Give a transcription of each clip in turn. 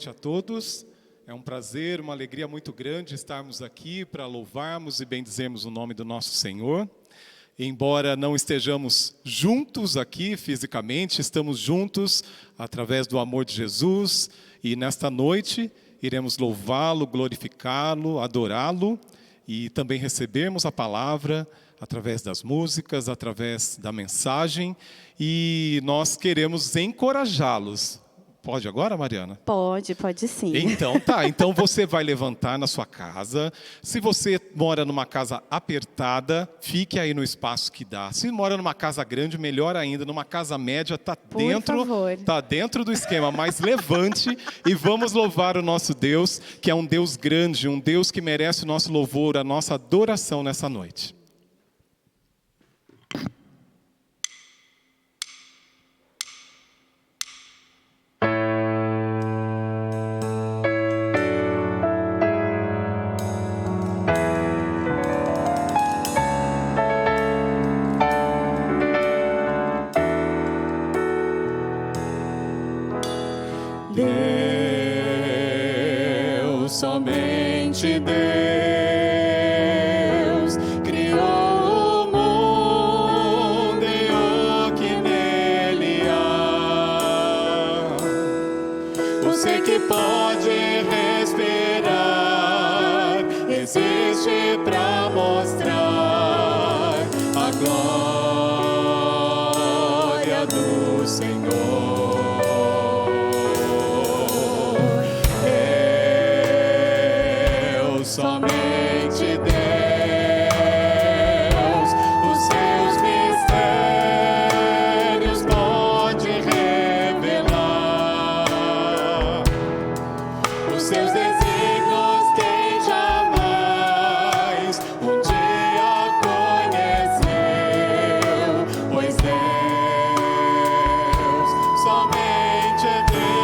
noite a todos. É um prazer, uma alegria muito grande estarmos aqui para louvarmos e bendizermos o nome do nosso Senhor. Embora não estejamos juntos aqui fisicamente, estamos juntos através do amor de Jesus. E nesta noite iremos louvá-lo, glorificá-lo, adorá-lo e também recebermos a palavra através das músicas, através da mensagem. E nós queremos encorajá-los. Pode agora, Mariana? Pode sim. Então você vai levantar na sua casa. Se você mora numa casa apertada, fique aí no espaço que dá. Se mora numa casa grande, melhor ainda. Numa casa média, tá dentro do esquema. Mas levante e vamos louvar o nosso Deus, que é um Deus grande, um Deus que merece o nosso louvor, a nossa adoração nessa noite. Somente Deus criou o mundo e o que nele há. Você que pode respirar, existe para mostrar a glória do Senhor. Somente Deus, os seus mistérios pode revelar, os seus desígnios quem jamais um dia conheceu, pois Deus, somente Deus.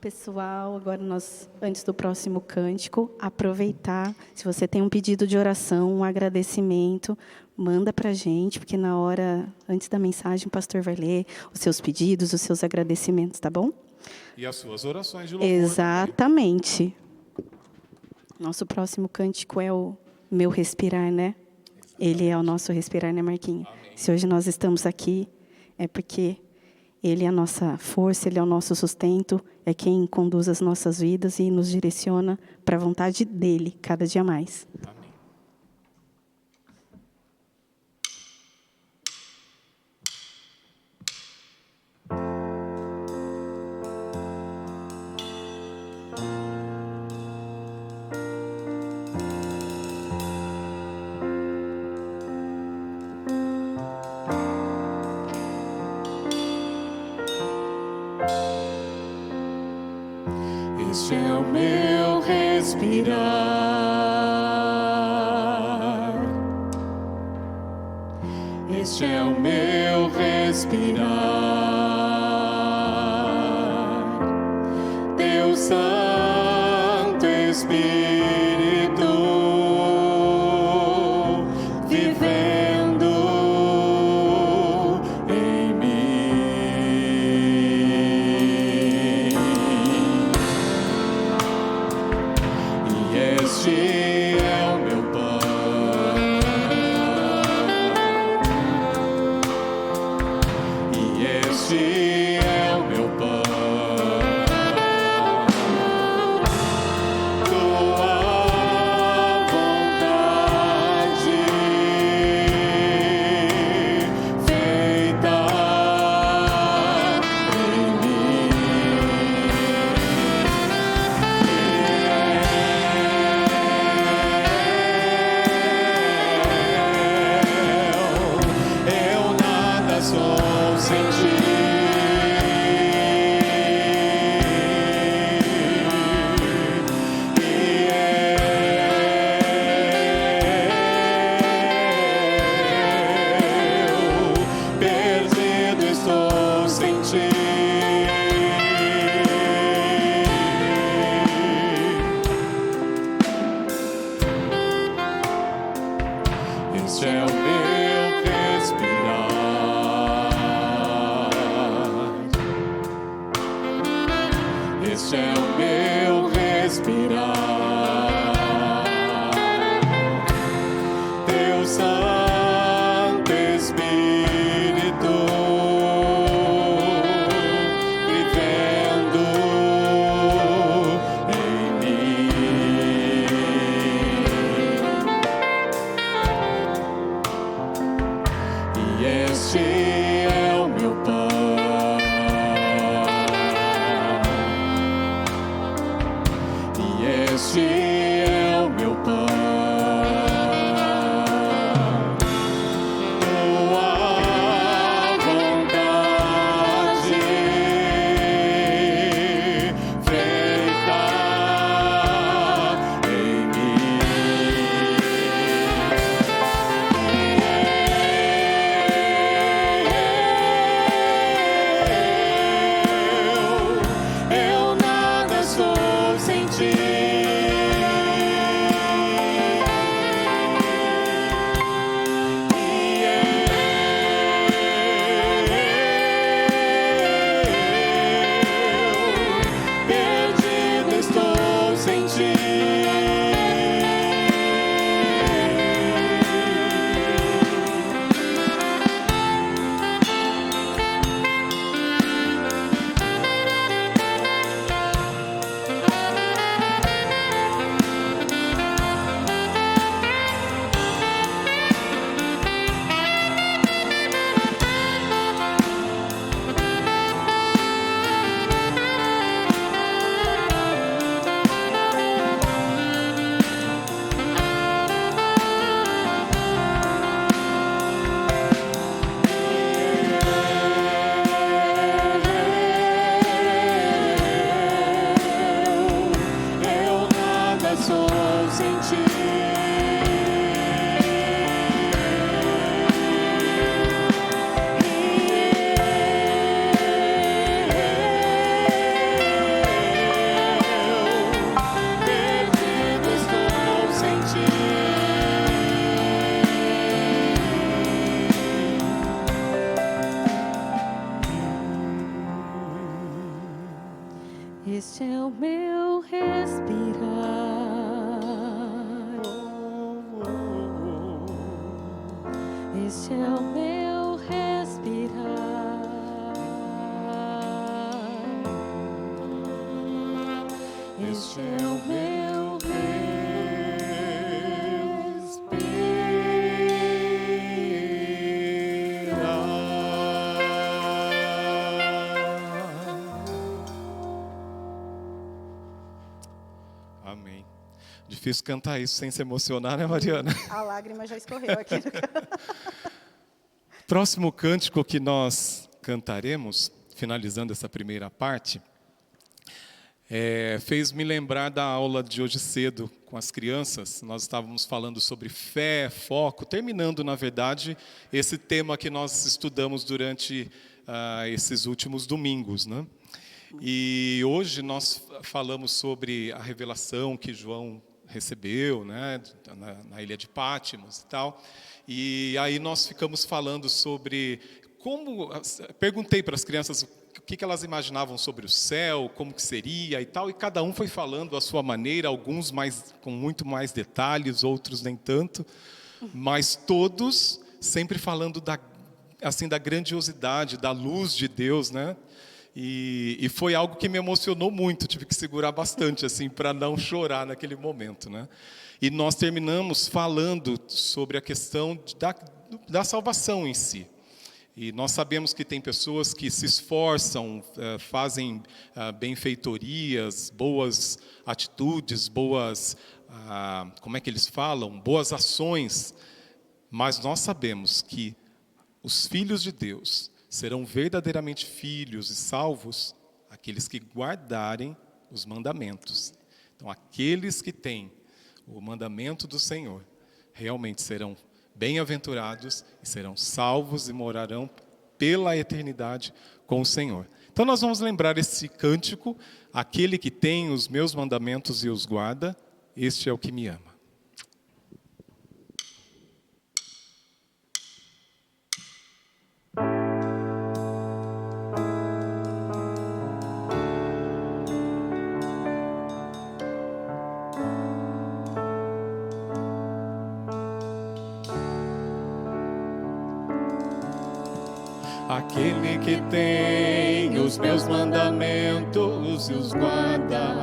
Pessoal, agora antes do próximo cântico, aproveitar, se você tem um pedido de oração, um agradecimento, manda para a gente, porque na hora, antes da mensagem, o pastor vai ler os seus pedidos, os seus agradecimentos, tá bom? E as suas orações de louvor. Exatamente. Nosso próximo cântico é o Meu Respirar, né? Ele é o nosso respirar, né, Marquinhos? Amém. Se hoje nós estamos aqui, é porque Ele é a nossa força, Ele é o nosso sustento, é quem conduz as nossas vidas e nos direciona para a vontade dEle, cada dia mais. Amém. Este é o meu respirar. Este é o meu respirar. Deus Santo Espírito vivendo em mim. E este é o meu pão. E este é o meu pão. Tua vontade feita em mim. Eu nada sou sem ti. Eu perdido estou sem ti. Este é o meu respirar. Este é o meu respirar. Deus Santo Espírito vivendo em mim. E este é o meu pão. E este é o meu pão. Tua vontade feita em mim. Este é o meu respirar. Este é o meu respirar. Este é o meu Amém. Difícil cantar isso sem se emocionar, né, Mariana? A lágrima já escorreu aqui. Próximo cântico que nós cantaremos, finalizando essa primeira parte, fez me lembrar da aula de hoje cedo com as crianças. Nós estávamos falando sobre fé, foco, terminando, na verdade, esse tema que nós estudamos durante esses últimos domingos, né? E hoje nós falamos sobre a revelação que João recebeu, né, na ilha de Pátimos e tal. E aí nós ficamos falando sobre como... Perguntei para as crianças o que elas imaginavam sobre o céu, como que seria e tal, e cada um foi falando à sua maneira, alguns com muito mais detalhes, outros nem tanto, mas todos sempre falando da grandiosidade, da luz de Deus, né? E foi algo que me emocionou muito, tive que segurar bastante assim para não chorar naquele momento, né? E nós terminamos falando sobre a questão da salvação em si. E nós sabemos que tem pessoas que se esforçam, fazem benfeitorias, boas atitudes, boas, como é que eles falam? Boas ações. Mas nós sabemos que os filhos de Deus serão verdadeiramente filhos e salvos aqueles que guardarem os mandamentos. Então, aqueles que têm o mandamento do Senhor realmente serão bem-aventurados e serão salvos e morarão pela eternidade com o Senhor. Então, nós vamos lembrar esse cântico: aquele que tem os meus mandamentos e os guarda, este é o que me ama. Aquele que tem os meus mandamentos e os guarda,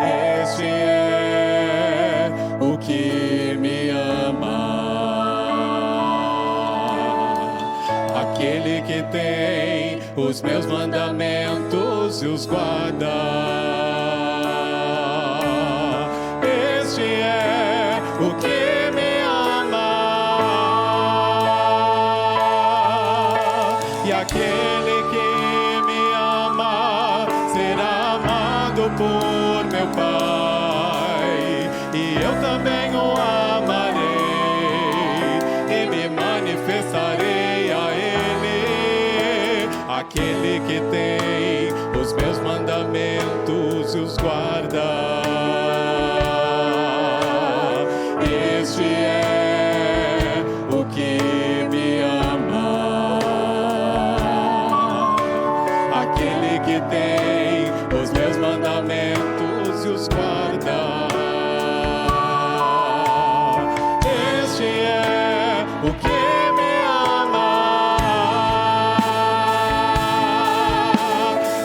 este é o que me ama. Aquele que tem os meus mandamentos e os guarda, este é o que aquele que me ama será amado por meu Pai, e eu também o amarei e me manifestarei a Ele. Aquele que tem os meus mandamentos e os guarda, este é o que me ama. Aquele que tem os meus mandamentos e os guarda, este é o que me ama.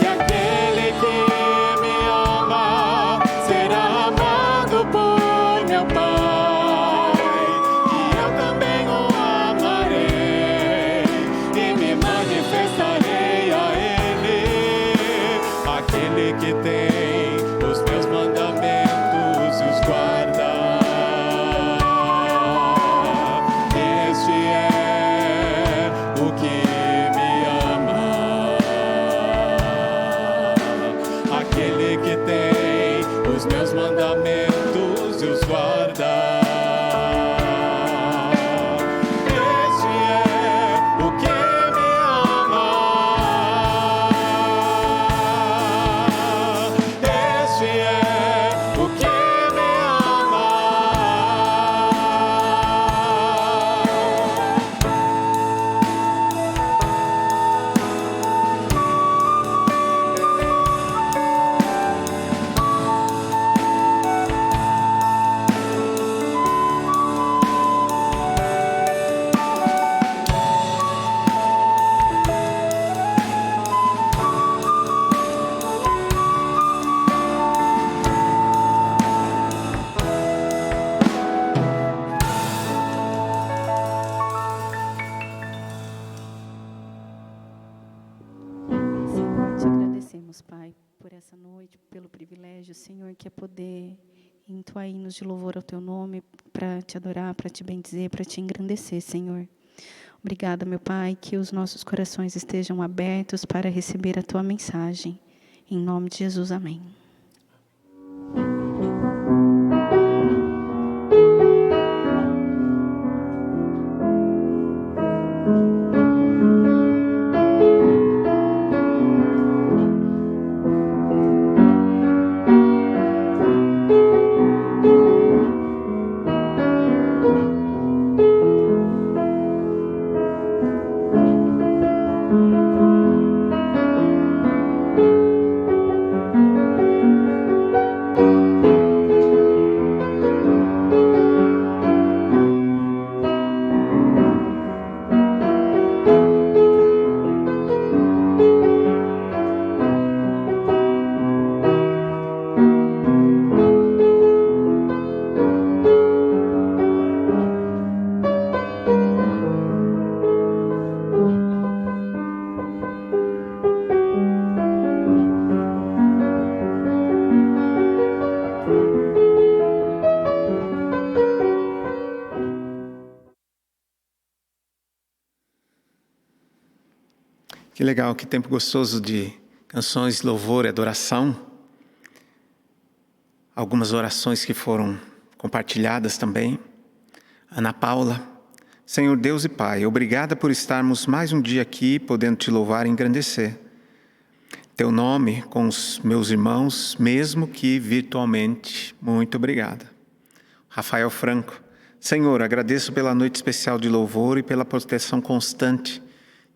E aquele que me ama é poder entoar hinos de louvor ao Teu nome, para Te adorar, para Te bendizer, para Te engrandecer, Senhor. Obrigada, meu Pai, que os nossos corações estejam abertos para receber a Tua mensagem. Em nome de Jesus, amém. Que legal, que tempo gostoso de canções de louvor e adoração. Algumas orações que foram compartilhadas também. Ana Paula, Senhor Deus e Pai, obrigada por estarmos mais um dia aqui, podendo Te louvar e engrandecer Teu nome com os meus irmãos, mesmo que virtualmente. Muito obrigada. Rafael Franco, Senhor, agradeço pela noite especial de louvor e pela proteção constante.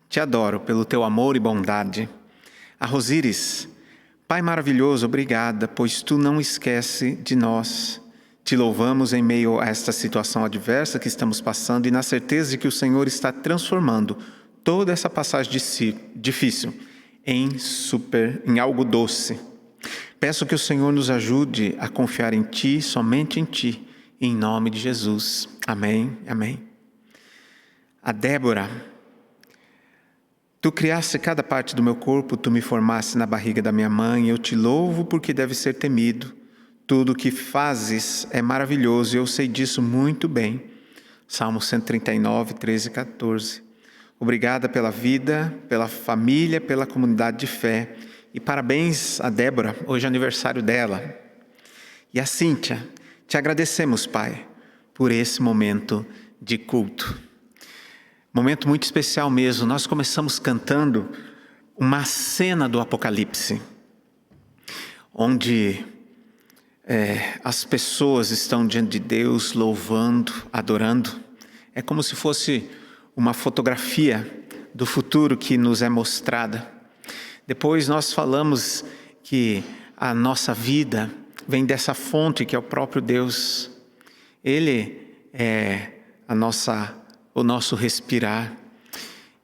Te adoro pelo Teu amor e bondade. A Rosíris, Pai maravilhoso, obrigada, pois Tu não esquece de nós. Te louvamos em meio a esta situação adversa que estamos passando e na certeza de que o Senhor está transformando toda essa passagem difícil em algo doce. Peço que o Senhor nos ajude a confiar em Ti, somente em Ti, em nome de Jesus. Amém, amém. A Débora, Tu criaste cada parte do meu corpo, Tu me formaste na barriga da minha mãe, eu Te louvo porque deve ser temido. Tudo o que fazes é maravilhoso e eu sei disso muito bem. Salmo 139, 13 e 14. Obrigada pela vida, pela família, pela comunidade de fé. E parabéns a Débora, hoje é aniversário dela. E a Cíntia, Te agradecemos, Pai, por esse momento de culto. Momento muito especial mesmo. Nós começamos cantando uma cena do Apocalipse, onde as pessoas estão diante de Deus, louvando, adorando. É como se fosse uma fotografia do futuro que nos é mostrada. Depois nós falamos que a nossa vida vem dessa fonte que é o próprio Deus. Ele é o nosso respirar.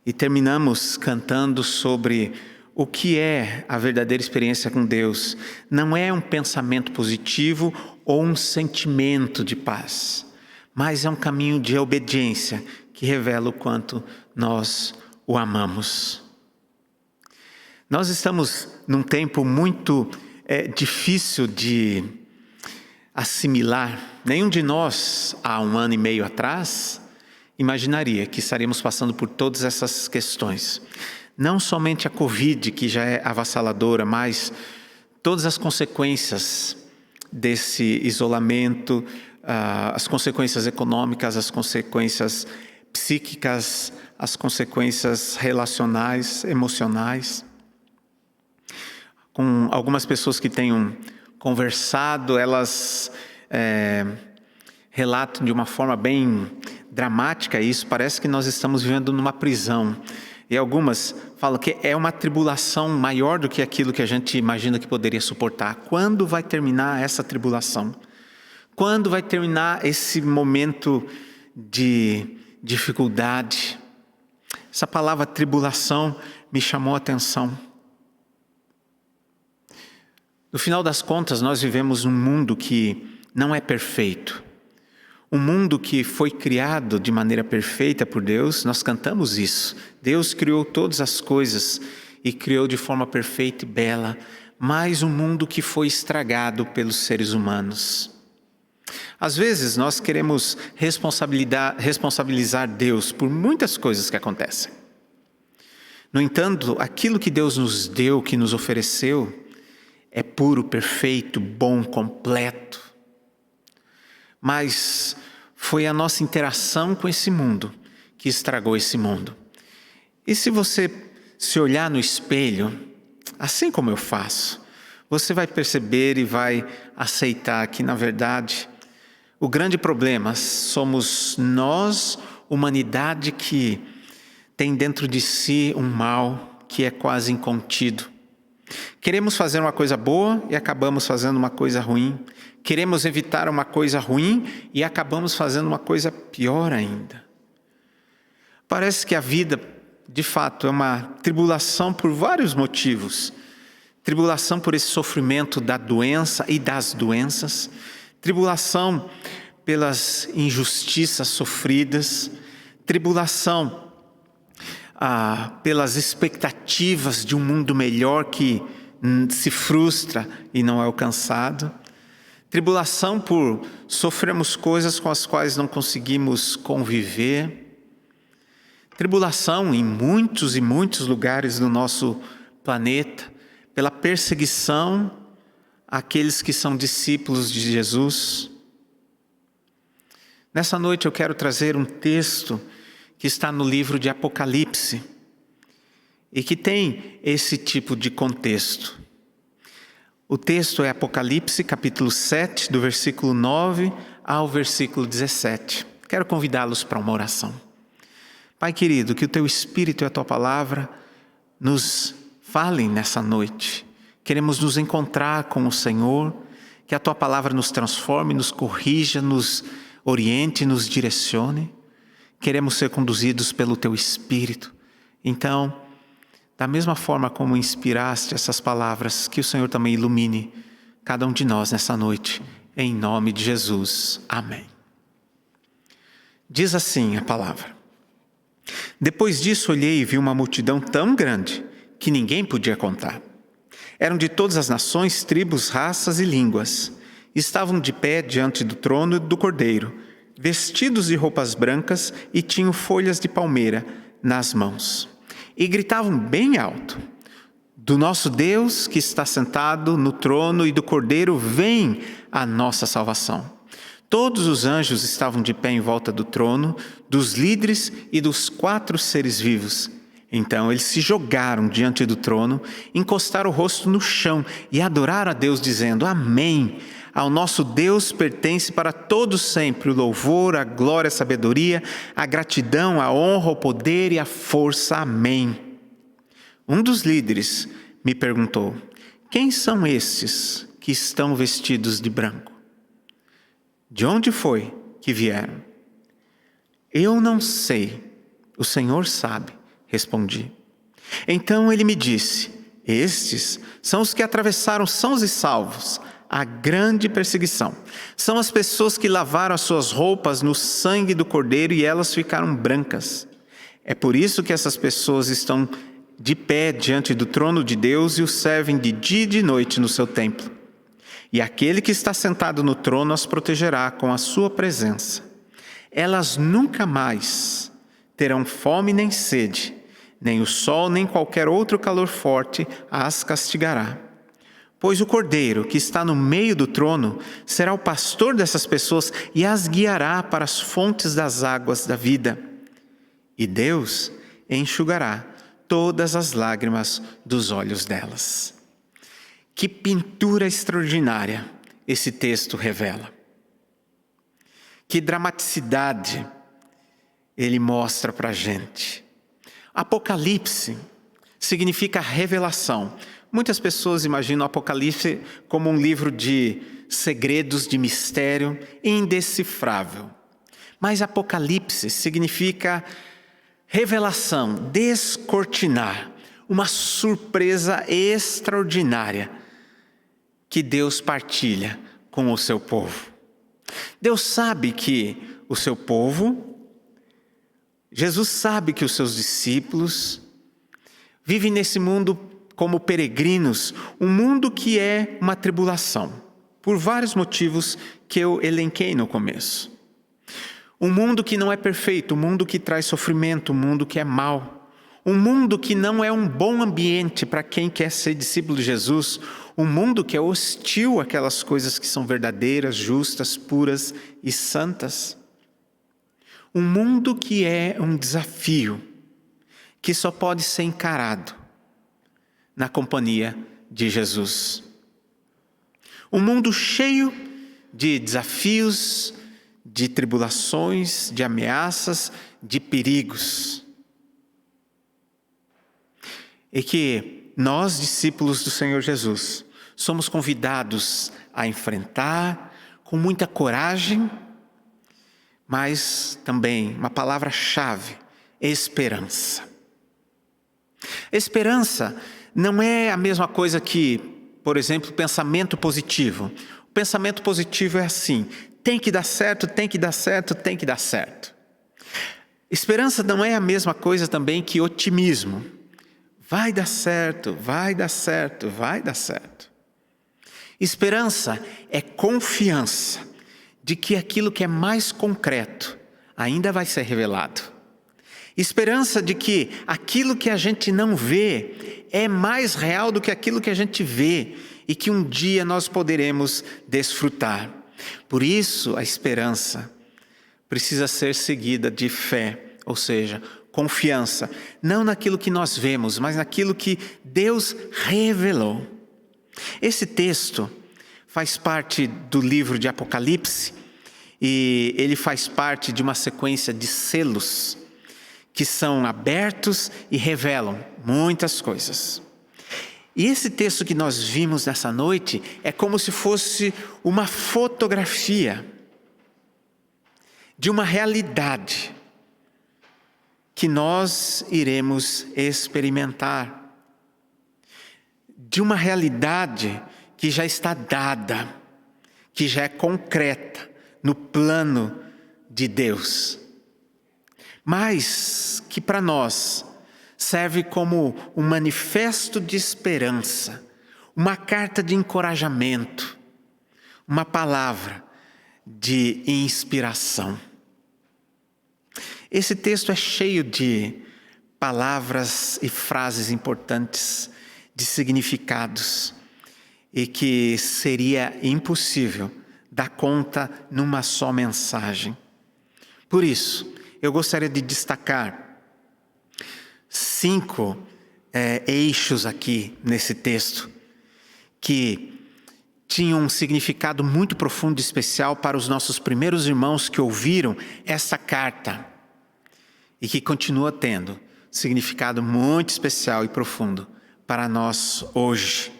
E terminamos cantando sobre o que é a verdadeira experiência com Deus. Não é um pensamento positivo ou um sentimento de paz, mas é um caminho de obediência que revela o quanto nós o amamos. Nós estamos num tempo muito difícil de assimilar. Nenhum de nós, há 1 ano e meio atrás, imaginaria que estaríamos passando por todas essas questões. Não somente a Covid, que já é avassaladora, mas todas as consequências desse isolamento, as consequências econômicas, as consequências psíquicas, as consequências relacionais, emocionais. Com algumas pessoas que tenham conversado, elas relatam de uma forma bem dramática isso. Parece que nós estamos vivendo numa prisão. E algumas falam que é uma tribulação maior do que aquilo que a gente imagina que poderia suportar. Quando vai terminar essa tribulação? Quando vai terminar esse momento de dificuldade? Essa palavra tribulação me chamou a atenção. No final das contas, nós vivemos num mundo que não é perfeito. Um mundo que foi criado de maneira perfeita por Deus. Nós cantamos isso. Deus criou todas as coisas e criou de forma perfeita e bela. mais um mundo que foi estragado pelos seres humanos. Às vezes nós queremos responsabilizar Deus por muitas coisas que acontecem. No entanto, aquilo que Deus nos deu, que nos ofereceu, é puro, perfeito, bom, completo. Mas foi a nossa interação com esse mundo que estragou esse mundo. E se você se olhar no espelho, assim como eu faço, você vai perceber e vai aceitar que, na verdade, o grande problema somos nós, humanidade, que tem dentro de si um mal que é quase incontido. Queremos fazer uma coisa boa e acabamos fazendo uma coisa ruim. Queremos evitar uma coisa ruim e acabamos fazendo uma coisa pior ainda. Parece que a vida, de fato, é uma tribulação por vários motivos. Tribulação por esse sofrimento da doença e das doenças. Tribulação pelas injustiças sofridas. Tribulação pelas expectativas de um mundo melhor que se frustra e não é alcançado. Tribulação por sofrermos coisas com as quais não conseguimos conviver. Tribulação em muitos e muitos lugares do nosso planeta, pela perseguição àqueles que são discípulos de Jesus. Nessa noite eu quero trazer um texto que está no livro de Apocalipse e que tem esse tipo de contexto. O texto é Apocalipse, capítulo 7, do versículo 9 ao versículo 17. Quero convidá-los para uma oração. Pai querido, que o Teu Espírito e a Tua Palavra nos falem nessa noite. Queremos nos encontrar com o Senhor, que a Tua Palavra nos transforme, nos corrija, nos oriente, nos direcione. Queremos ser conduzidos pelo Teu Espírito. Então, da mesma forma como inspiraste essas palavras, que o Senhor também ilumine cada um de nós nessa noite, em nome de Jesus. Amém. Diz assim a palavra: Depois disso olhei e vi uma multidão tão grande que ninguém podia contar. Eram de todas as nações, tribos, raças e línguas. Estavam de pé diante do trono do Cordeiro, vestidos de roupas brancas e tinham folhas de palmeira nas mãos. E gritavam bem alto: Do nosso Deus que está sentado no trono e do Cordeiro vem a nossa salvação. Todos os anjos estavam de pé em volta do trono, dos líderes e dos 4 seres vivos. Então eles se jogaram diante do trono, encostaram o rosto no chão e adoraram a Deus, dizendo: Amém. Ao nosso Deus pertence para todos sempre o louvor, a glória, a sabedoria, a gratidão, a honra, o poder e a força. Amém. Um dos líderes me perguntou: Quem são estes que estão vestidos de branco? De onde foi que vieram? Eu não sei, o Senhor sabe, respondi. Então ele me disse: Estes são os que atravessaram sãos e salvos a grande perseguição. São as pessoas que lavaram as suas roupas no sangue do Cordeiro e elas ficaram brancas. É por isso que essas pessoas estão de pé diante do trono de Deus e o servem de dia e de noite no seu templo. E aquele que está sentado no trono as protegerá com a sua presença. Elas nunca mais terão fome nem sede, nem o sol nem qualquer outro calor forte as castigará. Pois o Cordeiro que está no meio do trono será o pastor dessas pessoas e as guiará para as fontes das águas da vida. E Deus enxugará todas as lágrimas dos olhos delas. Que pintura extraordinária esse texto revela. Que dramaticidade ele mostra para a gente. Apocalipse significa revelação. Muitas pessoas imaginam o Apocalipse como um livro de segredos, de mistério indecifrável. Mas Apocalipse significa revelação, descortinar, uma surpresa extraordinária que Deus partilha com o seu povo. Deus sabe que o seu povo, Jesus sabe que os seus discípulos vivem nesse mundo como peregrinos, um mundo que é uma tribulação, por vários motivos que eu elenquei no começo. Um mundo que não é perfeito, um mundo que traz sofrimento, um mundo que é mau, um mundo que não é um bom ambiente para quem quer ser discípulo de Jesus, um mundo que é hostil àquelas coisas que são verdadeiras, justas, puras e santas. Um mundo que é um desafio, que só pode ser encarado na companhia de Jesus. Um mundo cheio de desafios, de tribulações, de ameaças, de perigos. E que nós, discípulos do Senhor Jesus, somos convidados a enfrentar com muita coragem, mas também uma palavra-chave: esperança. Esperança não é a mesma coisa que, por exemplo, pensamento positivo. O pensamento positivo é assim: tem que dar certo, tem que dar certo, tem que dar certo. Esperança não é a mesma coisa também que otimismo. Vai dar certo, vai dar certo, vai dar certo. Esperança é confiança de que aquilo que é mais concreto ainda vai ser revelado. Esperança de que aquilo que a gente não vê é mais real do que aquilo que a gente vê e que um dia nós poderemos desfrutar. Por isso, a esperança precisa ser seguida de fé, ou seja, confiança, não naquilo que nós vemos, mas naquilo que Deus revelou. Esse texto faz parte do livro de Apocalipse e ele faz parte de uma sequência de selos que são abertos e revelam muitas coisas. E esse texto que nós vimos nessa noite é como se fosse uma fotografia de uma realidade que nós iremos experimentar, de uma realidade que já está dada, que já é concreta no plano de Deus, mas que para nós serve como um manifesto de esperança, uma carta de encorajamento, uma palavra de inspiração. Esse texto é cheio de palavras e frases importantes, de significados, e que seria impossível dar conta numa só mensagem. Por isso, eu gostaria de destacar 5 eixos aqui nesse texto, que tinham um significado muito profundo e especial para os nossos primeiros irmãos que ouviram essa carta, e que continua tendo significado muito especial e profundo para nós hoje.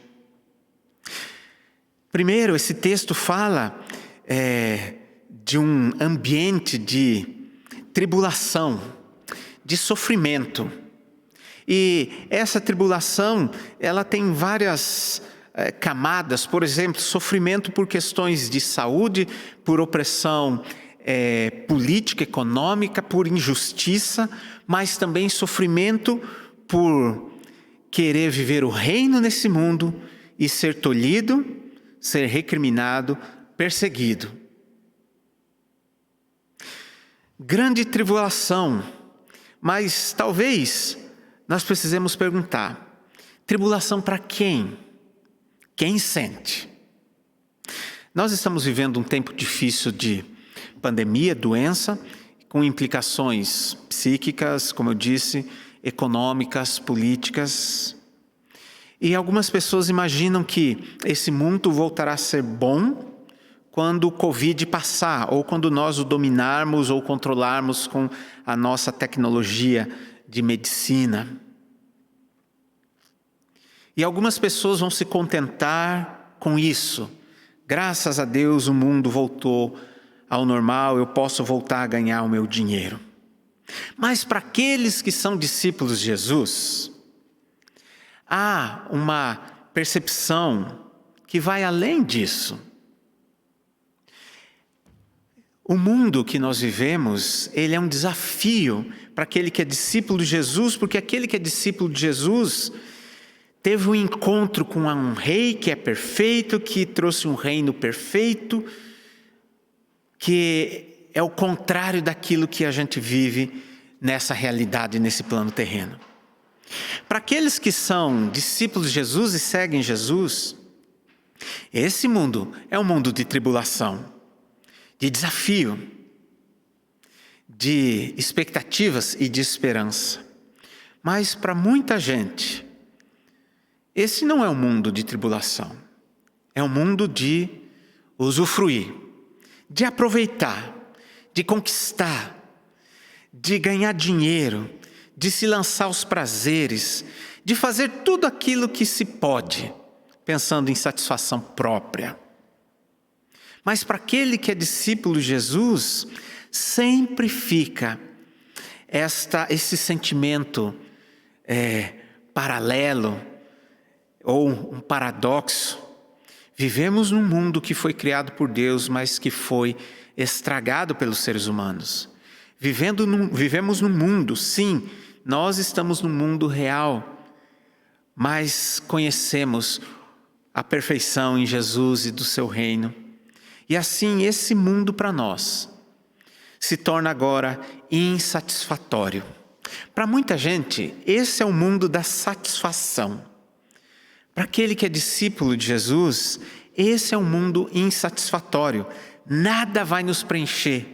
Primeiro, esse texto fala de um ambiente de tribulação, de sofrimento. E essa tribulação, ela tem várias camadas. Por exemplo, sofrimento por questões de saúde, por opressão política, econômica, por injustiça, mas também sofrimento por querer viver o reino nesse mundo e ser tolhido, ser recriminado, perseguido. Grande tribulação, mas talvez nós precisemos perguntar: tribulação para quem? Quem sente? Nós estamos vivendo um tempo difícil de pandemia, doença, com implicações psíquicas, como eu disse, econômicas, políticas. E algumas pessoas imaginam que esse mundo voltará a ser bom quando o Covid passar, ou quando nós o dominarmos ou controlarmos com a nossa tecnologia de medicina. E algumas pessoas vão se contentar com isso. Graças a Deus o mundo voltou ao normal, eu posso voltar a ganhar o meu dinheiro. Mas para aqueles que são discípulos de Jesus, há uma percepção que vai além disso. O mundo que nós vivemos, ele é um desafio para aquele que é discípulo de Jesus, porque aquele que é discípulo de Jesus teve um encontro com um rei que é perfeito, que trouxe um reino perfeito, que é o contrário daquilo que a gente vive nessa realidade, nesse plano terreno. Para aqueles que são discípulos de Jesus e seguem Jesus, esse mundo é um mundo de tribulação, de desafio, de expectativas e de esperança. Mas para muita gente, esse não é um mundo de tribulação, é um mundo de usufruir, de aproveitar, de conquistar, de ganhar dinheiro, de se lançar aos prazeres, de fazer tudo aquilo que se pode, pensando em satisfação própria. Mas para aquele que é discípulo de Jesus, sempre fica esse sentimento paralelo, ou um paradoxo. Vivemos num mundo que foi criado por Deus, mas que foi estragado pelos seres humanos. Vivemos num mundo, sim, nós estamos num mundo real, mas conhecemos a perfeição em Jesus e do seu reino. E assim, esse mundo para nós se torna agora insatisfatório. Para muita gente, esse é o mundo da satisfação. Para aquele que é discípulo de Jesus, esse é um mundo insatisfatório. Nada vai nos preencher.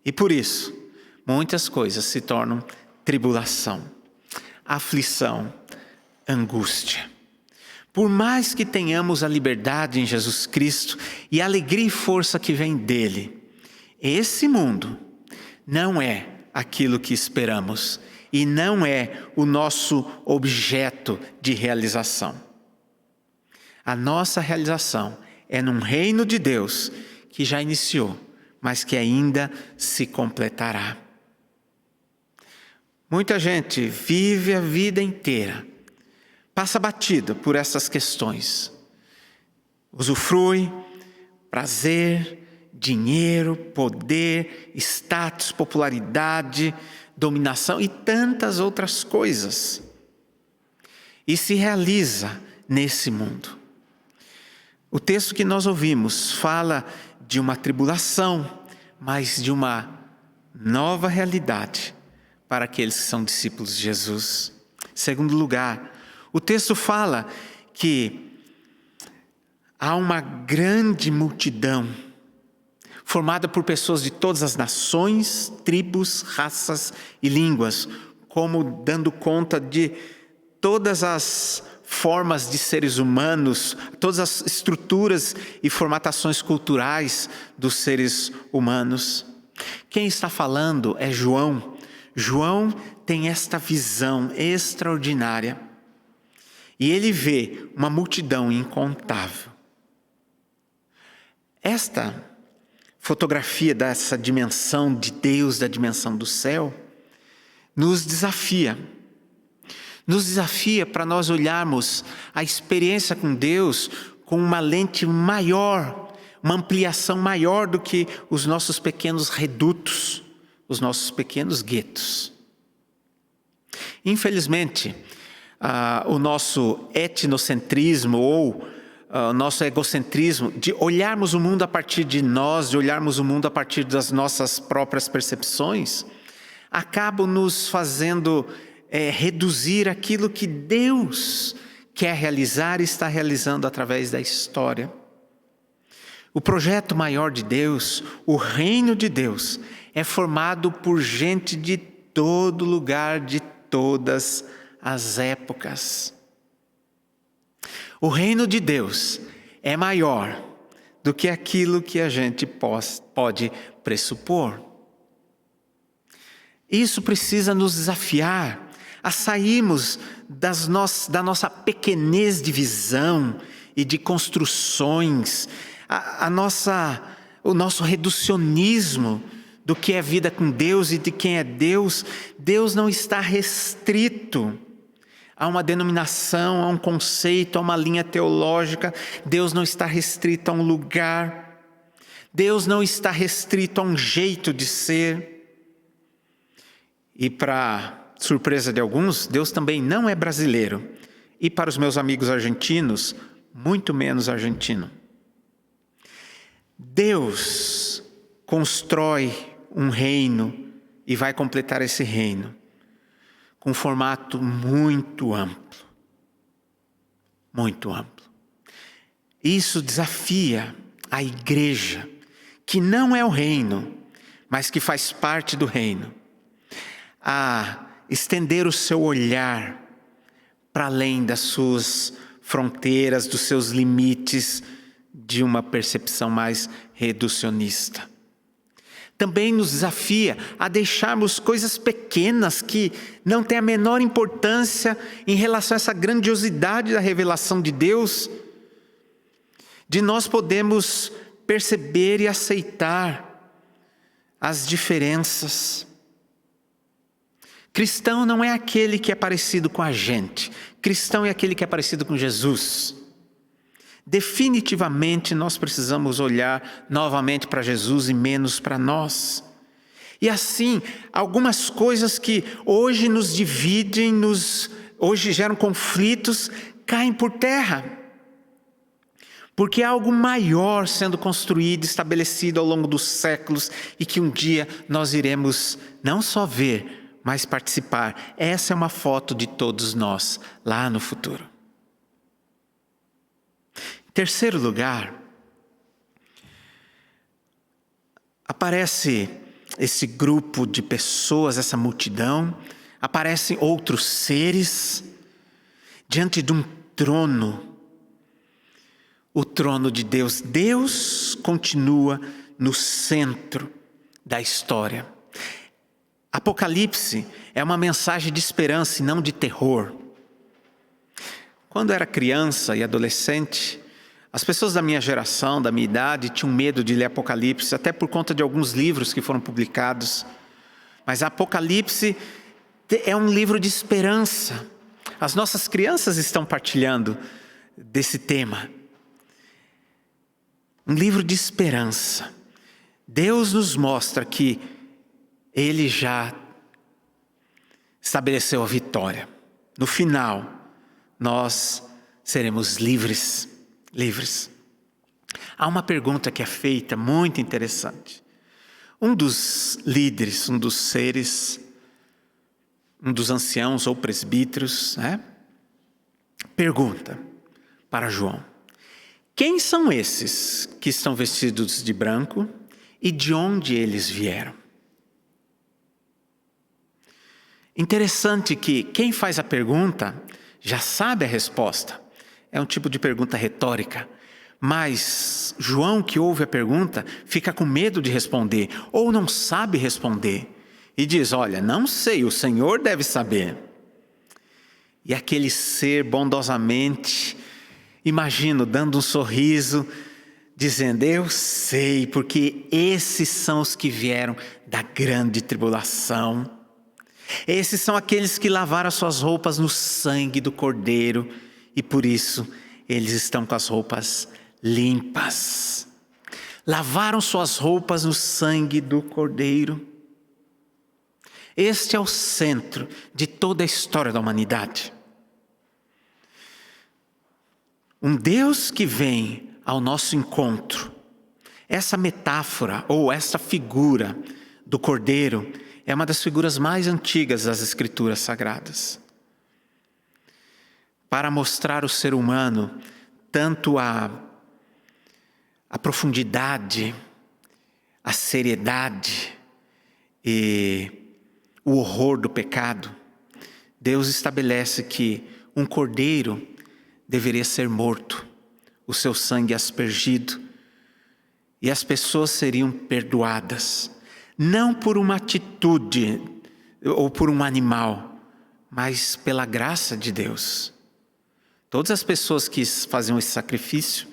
E por isso, muitas coisas se tornam tribulação, aflição, angústia. Por mais que tenhamos a liberdade em Jesus Cristo e a alegria e força que vem dele, esse mundo não é aquilo que esperamos e não é o nosso objeto de realização. A nossa realização é num reino de Deus que já iniciou, mas que ainda se completará. Muita gente vive a vida inteira, passa batida por essas questões. Usufrui, prazer, dinheiro, poder, status, popularidade, dominação e tantas outras coisas. E se realiza nesse mundo. O texto que nós ouvimos fala de uma tribulação, mas de uma nova realidade para aqueles que são discípulos de Jesus. Em segundo lugar, o texto fala que há uma grande multidão formada por pessoas de todas as nações, tribos, raças e línguas, como dando conta de todas as formas de seres humanos, todas as estruturas e formatações culturais dos seres humanos. Quem está falando é João. João tem esta visão extraordinária e ele vê uma multidão incontável. Esta fotografia dessa dimensão de Deus, da dimensão do céu, nos desafia para nós olharmos a experiência com Deus com uma lente maior, uma ampliação maior do que os nossos pequenos redutos, os nossos pequenos guetos. Infelizmente, o nosso etnocentrismo ou o nosso egocentrismo de olharmos o mundo a partir de nós, de olharmos o mundo a partir das nossas próprias percepções, acabam nos fazendo reduzir aquilo que Deus quer realizar e está realizando através da história. O projeto maior de Deus, o reino de Deus, é formado por gente de todo lugar, de todas as épocas. O reino de Deus é maior do que aquilo que a gente pode pressupor. Isso precisa nos desafiar a sairmos da nossa pequenez de visão e de construções, o nosso reducionismo do que é vida com Deus e de quem é Deus. Deus não está restrito a uma denominação, a um conceito, a uma linha teológica. Deus não está restrito a um lugar. Deus não está restrito a um jeito de ser. E para surpresa de alguns, Deus também não é brasileiro. E para os meus amigos argentinos, muito menos argentino. Deus constrói um reino e vai completar esse reino com um formato muito amplo. Muito amplo. Isso desafia a igreja, que não é o reino, mas que faz parte do reino, a estender o seu olhar para além das suas fronteiras, dos seus limites, de uma percepção mais reducionista. Também nos desafia a deixarmos coisas pequenas que não têm a menor importância em relação a essa grandiosidade da revelação de Deus, de nós podemos perceber e aceitar as diferenças. Cristão não é aquele que é parecido com a gente. Cristão é aquele que é parecido com Jesus. Definitivamente nós precisamos olhar novamente para Jesus e menos para nós. E assim, algumas coisas que hoje nos dividem, hoje geram conflitos, caem por terra. Porque há algo maior sendo construído, estabelecido ao longo dos séculos e que um dia nós iremos não só ver, mas participar. Essa é uma foto de todos nós lá no futuro. Em terceiro lugar, aparece esse grupo de pessoas, essa multidão, aparecem outros seres diante de um trono. O trono de Deus. Deus continua no centro da história. Apocalipse é uma mensagem de esperança e não de terror. Quando eu era criança e adolescente, as pessoas da minha geração, da minha idade, tinham medo de ler Apocalipse, até por conta de alguns livros que foram publicados. Mas Apocalipse é um livro de esperança. As nossas crianças estão partilhando desse tema. Um livro de esperança. Deus nos mostra que Ele já estabeleceu a vitória. No final, nós seremos livres. Livres. Há uma pergunta que é feita, muito interessante. Um dos líderes, um dos seres, um dos anciãos ou presbíteros, pergunta para João: quem são esses que estão vestidos de branco e de onde eles vieram? Interessante que quem faz a pergunta já sabe a resposta. É um tipo de pergunta retórica. Mas João, que ouve a pergunta, fica com medo de responder ou não sabe responder. E diz: olha, não sei, o Senhor deve saber. E aquele ser bondosamente, imagino, dando um sorriso, dizendo: eu sei, porque esses são os que vieram da grande tribulação. Esses são aqueles que lavaram as suas roupas no sangue do Cordeiro e por isso eles estão com as roupas limpas. Lavaram suas roupas no sangue do Cordeiro. Este é o centro de toda a história da humanidade. Um Deus que vem ao nosso encontro. Essa metáfora ou essa figura do Cordeiro é uma das figuras mais antigas das Escrituras Sagradas. Para mostrar ao ser humano tanto a profundidade, a seriedade e o horror do pecado, Deus estabelece que um cordeiro deveria ser morto, o seu sangue aspergido, e as pessoas seriam perdoadas, não por uma atitude ou por um animal, mas pela graça de Deus. Todas as pessoas que faziam esse sacrifício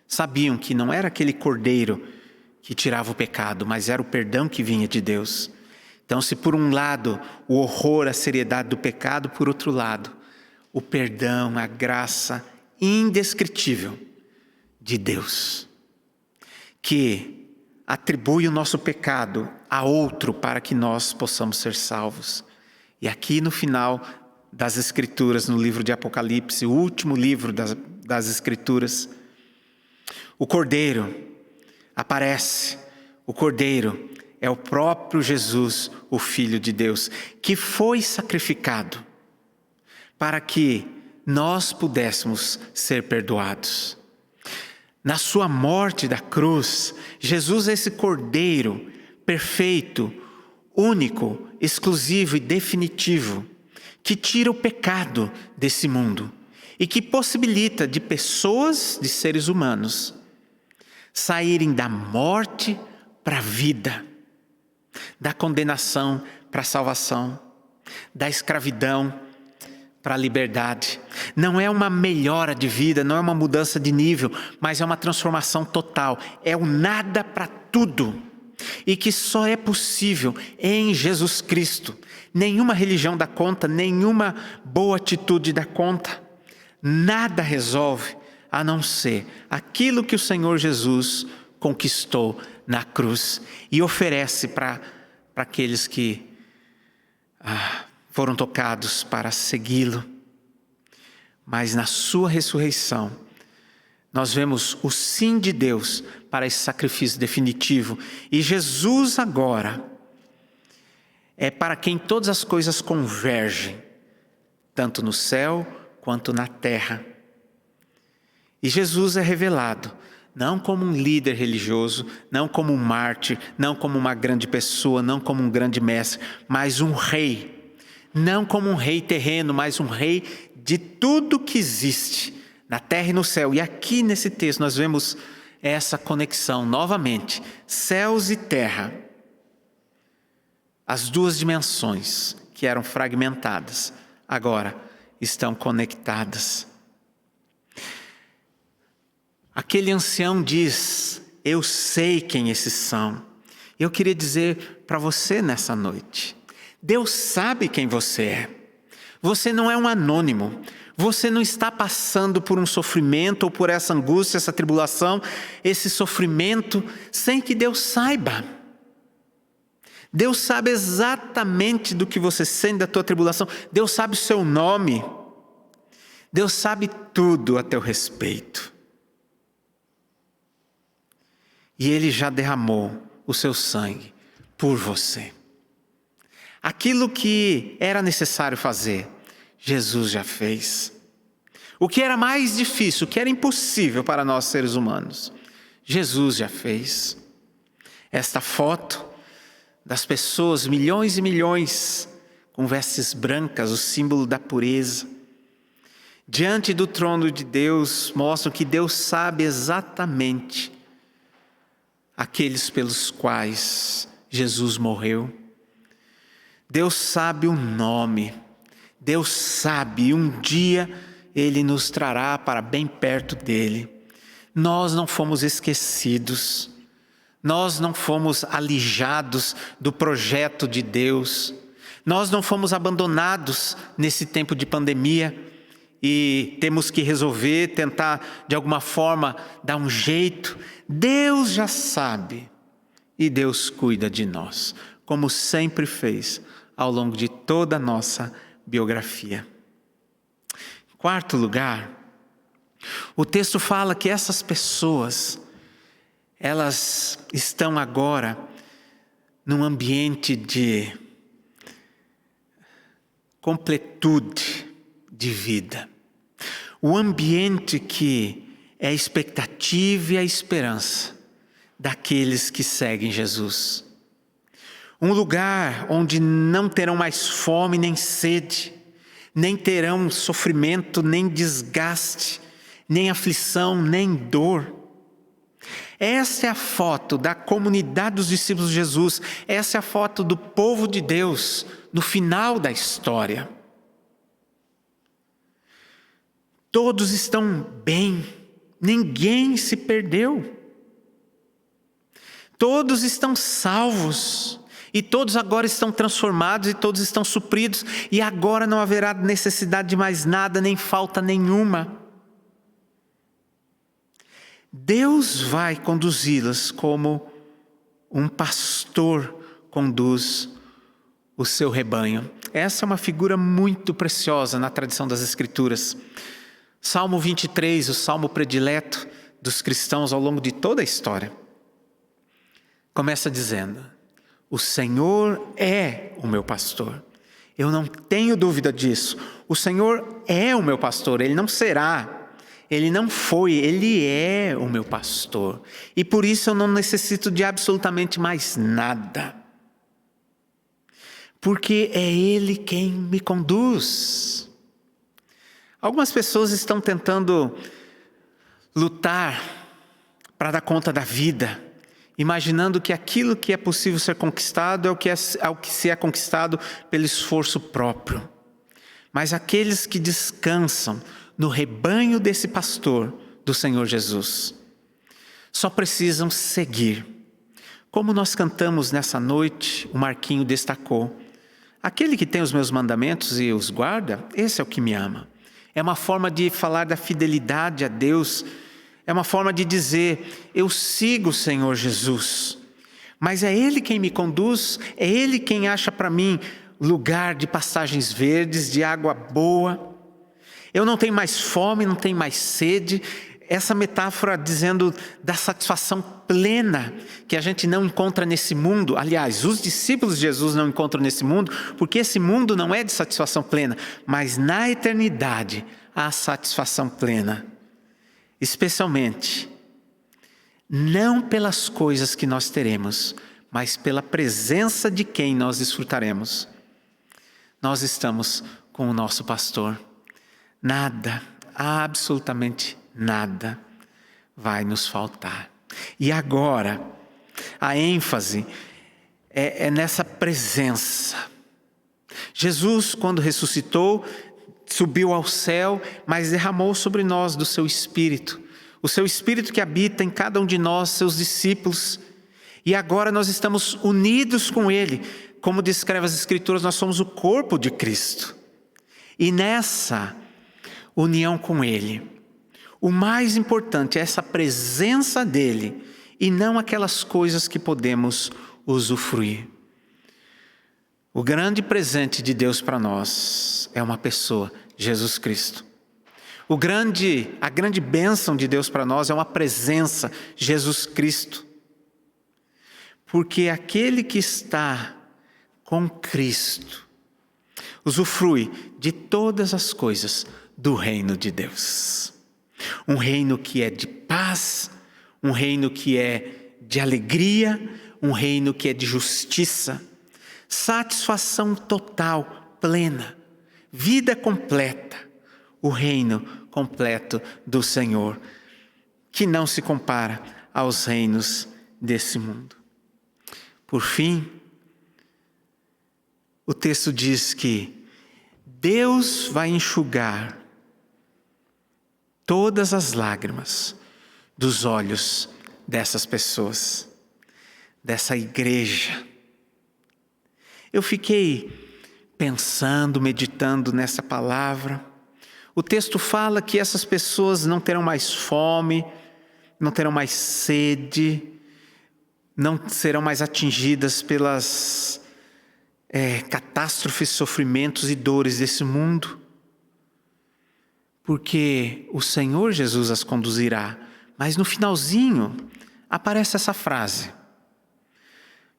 sabiam que não era aquele cordeiro que tirava o pecado, mas era o perdão que vinha de Deus. Então, se por um lado o horror, a seriedade do pecado, por outro lado, o perdão, a graça indescritível de Deus, que atribui o nosso pecado a outro para que nós possamos ser salvos. E aqui no final, das Escrituras, no livro de Apocalipse, o último livro das Escrituras. O Cordeiro aparece. O Cordeiro é o próprio Jesus, o Filho de Deus, que foi sacrificado para que nós pudéssemos ser perdoados. Na sua morte da cruz, Jesus é esse Cordeiro perfeito, único, exclusivo e definitivo, que tira o pecado desse mundo e que possibilita de pessoas, de seres humanos, saírem da morte para a vida, da condenação para a salvação, da escravidão para a liberdade. Não é uma melhora de vida, não é uma mudança de nível, mas é uma transformação total. É o nada para tudo. E que só é possível em Jesus Cristo. Nenhuma religião dá conta, nenhuma boa atitude dá conta. Nada resolve a não ser aquilo que o Senhor Jesus conquistou na cruz e oferece para aqueles que foram tocados para segui-lo. Mas na sua ressurreição, nós vemos o sim de Deus para esse sacrifício definitivo. E Jesus agora é para quem todas as coisas convergem, tanto no céu quanto na terra. E Jesus é revelado não como um líder religioso, não como um mártir, não como uma grande pessoa, não como um grande mestre, mas um rei. Não como um rei terreno, mas um rei de tudo que existe na terra e no céu. E aqui nesse texto nós vemos essa conexão novamente. Céus e terra. As duas dimensões que eram fragmentadas, agora estão conectadas. Aquele ancião diz: eu sei quem esses são. Eu queria dizer para você nessa noite, Deus sabe quem você é. Você não é um anônimo. Você não está passando por um sofrimento ou por essa angústia, essa tribulação, esse sofrimento, sem que Deus saiba. Deus sabe exatamente do que você sente, da tua tribulação. Deus sabe o seu nome. Deus sabe tudo a teu respeito. E Ele já derramou o seu sangue por você. Aquilo que era necessário fazer, Jesus já fez. O que era mais difícil, o que era impossível para nós seres humanos, Jesus já fez. Esta foto das pessoas, milhões e milhões, com vestes brancas, o símbolo da pureza, diante do trono de Deus, mostram que Deus sabe exatamente aqueles pelos quais Jesus morreu. Deus sabe o nome. Deus sabe, um dia Ele nos trará para bem perto dEle. Nós não fomos esquecidos. Nós não fomos alijados do projeto de Deus. Nós não fomos abandonados nesse tempo de pandemia e temos que resolver, tentar de alguma forma dar um jeito. Deus já sabe e Deus cuida de nós, como sempre fez ao longo de toda a nossa biografia. Em quarto lugar, o texto fala que essas pessoas, elas estão agora num ambiente de completude de vida. O ambiente que é a expectativa e a esperança daqueles que seguem Jesus. Um lugar onde não terão mais fome nem sede, nem terão sofrimento, nem desgaste, nem aflição, nem dor. Essa é a foto da comunidade dos discípulos de Jesus. Essa é a foto do povo de Deus no final da história. Todos estão bem, ninguém se perdeu. Todos estão salvos. E todos agora estão transformados e todos estão supridos. E agora não haverá necessidade de mais nada, nem falta nenhuma. Deus vai conduzi-las como um pastor conduz o seu rebanho. Essa é uma figura muito preciosa na tradição das Escrituras. Salmo 23, o salmo predileto dos cristãos ao longo de toda a história, começa dizendo: o Senhor é o meu pastor. Eu não tenho dúvida disso. O Senhor é o meu pastor, Ele não será, Ele não foi, Ele é o meu pastor. E por isso eu não necessito de absolutamente mais nada. Porque é Ele quem me conduz. Algumas pessoas estão tentando lutar para dar conta da vida, imaginando que aquilo que é possível ser conquistado é o que se é conquistado pelo esforço próprio. Mas aqueles que descansam no rebanho desse pastor, do Senhor Jesus, só precisam seguir. Como nós cantamos nessa noite, o Marquinho destacou: aquele que tem os meus mandamentos e os guarda, esse é o que me ama. É uma forma de falar da fidelidade a Deus. É uma forma de dizer: eu sigo o Senhor Jesus, mas é Ele quem me conduz, é Ele quem acha para mim lugar de pastagens verdes, de água boa. Eu não tenho mais fome, não tenho mais sede. Essa metáfora dizendo da satisfação plena que a gente não encontra nesse mundo. Aliás, os discípulos de Jesus não encontram nesse mundo, porque esse mundo não é de satisfação plena, mas na eternidade há satisfação plena. Especialmente, não pelas coisas que nós teremos, mas pela presença de quem nós desfrutaremos. Nós estamos com o nosso pastor. Nada, absolutamente nada vai nos faltar. E agora, a ênfase é nessa presença. Jesus, quando ressuscitou, subiu ao céu, mas derramou sobre nós do seu Espírito. O seu Espírito que habita em cada um de nós, seus discípulos. E agora nós estamos unidos com Ele. Como descreve as Escrituras, nós somos o corpo de Cristo. E nessa união com Ele, o mais importante é essa presença dEle e não aquelas coisas que podemos usufruir. O grande presente de Deus para nós é uma pessoa, Jesus Cristo. A grande bênção de Deus para nós é uma presença, Jesus Cristo. Porque aquele que está com Cristo usufrui de todas as coisas do reino de Deus. Um reino que é de paz, um reino que é de alegria, um reino que é de justiça, satisfação total, plena, vida completa, o reino completo do Senhor, que não se compara aos reinos desse mundo. Por fim, o texto diz que Deus vai enxugar todas as lágrimas dos olhos dessas pessoas, dessa igreja. Eu fiquei pensando, meditando nessa palavra. O texto fala que essas pessoas não terão mais fome, não terão mais sede, não serão mais atingidas pelas catástrofes, sofrimentos e dores desse mundo. Porque o Senhor Jesus as conduzirá. Mas no finalzinho aparece essa frase: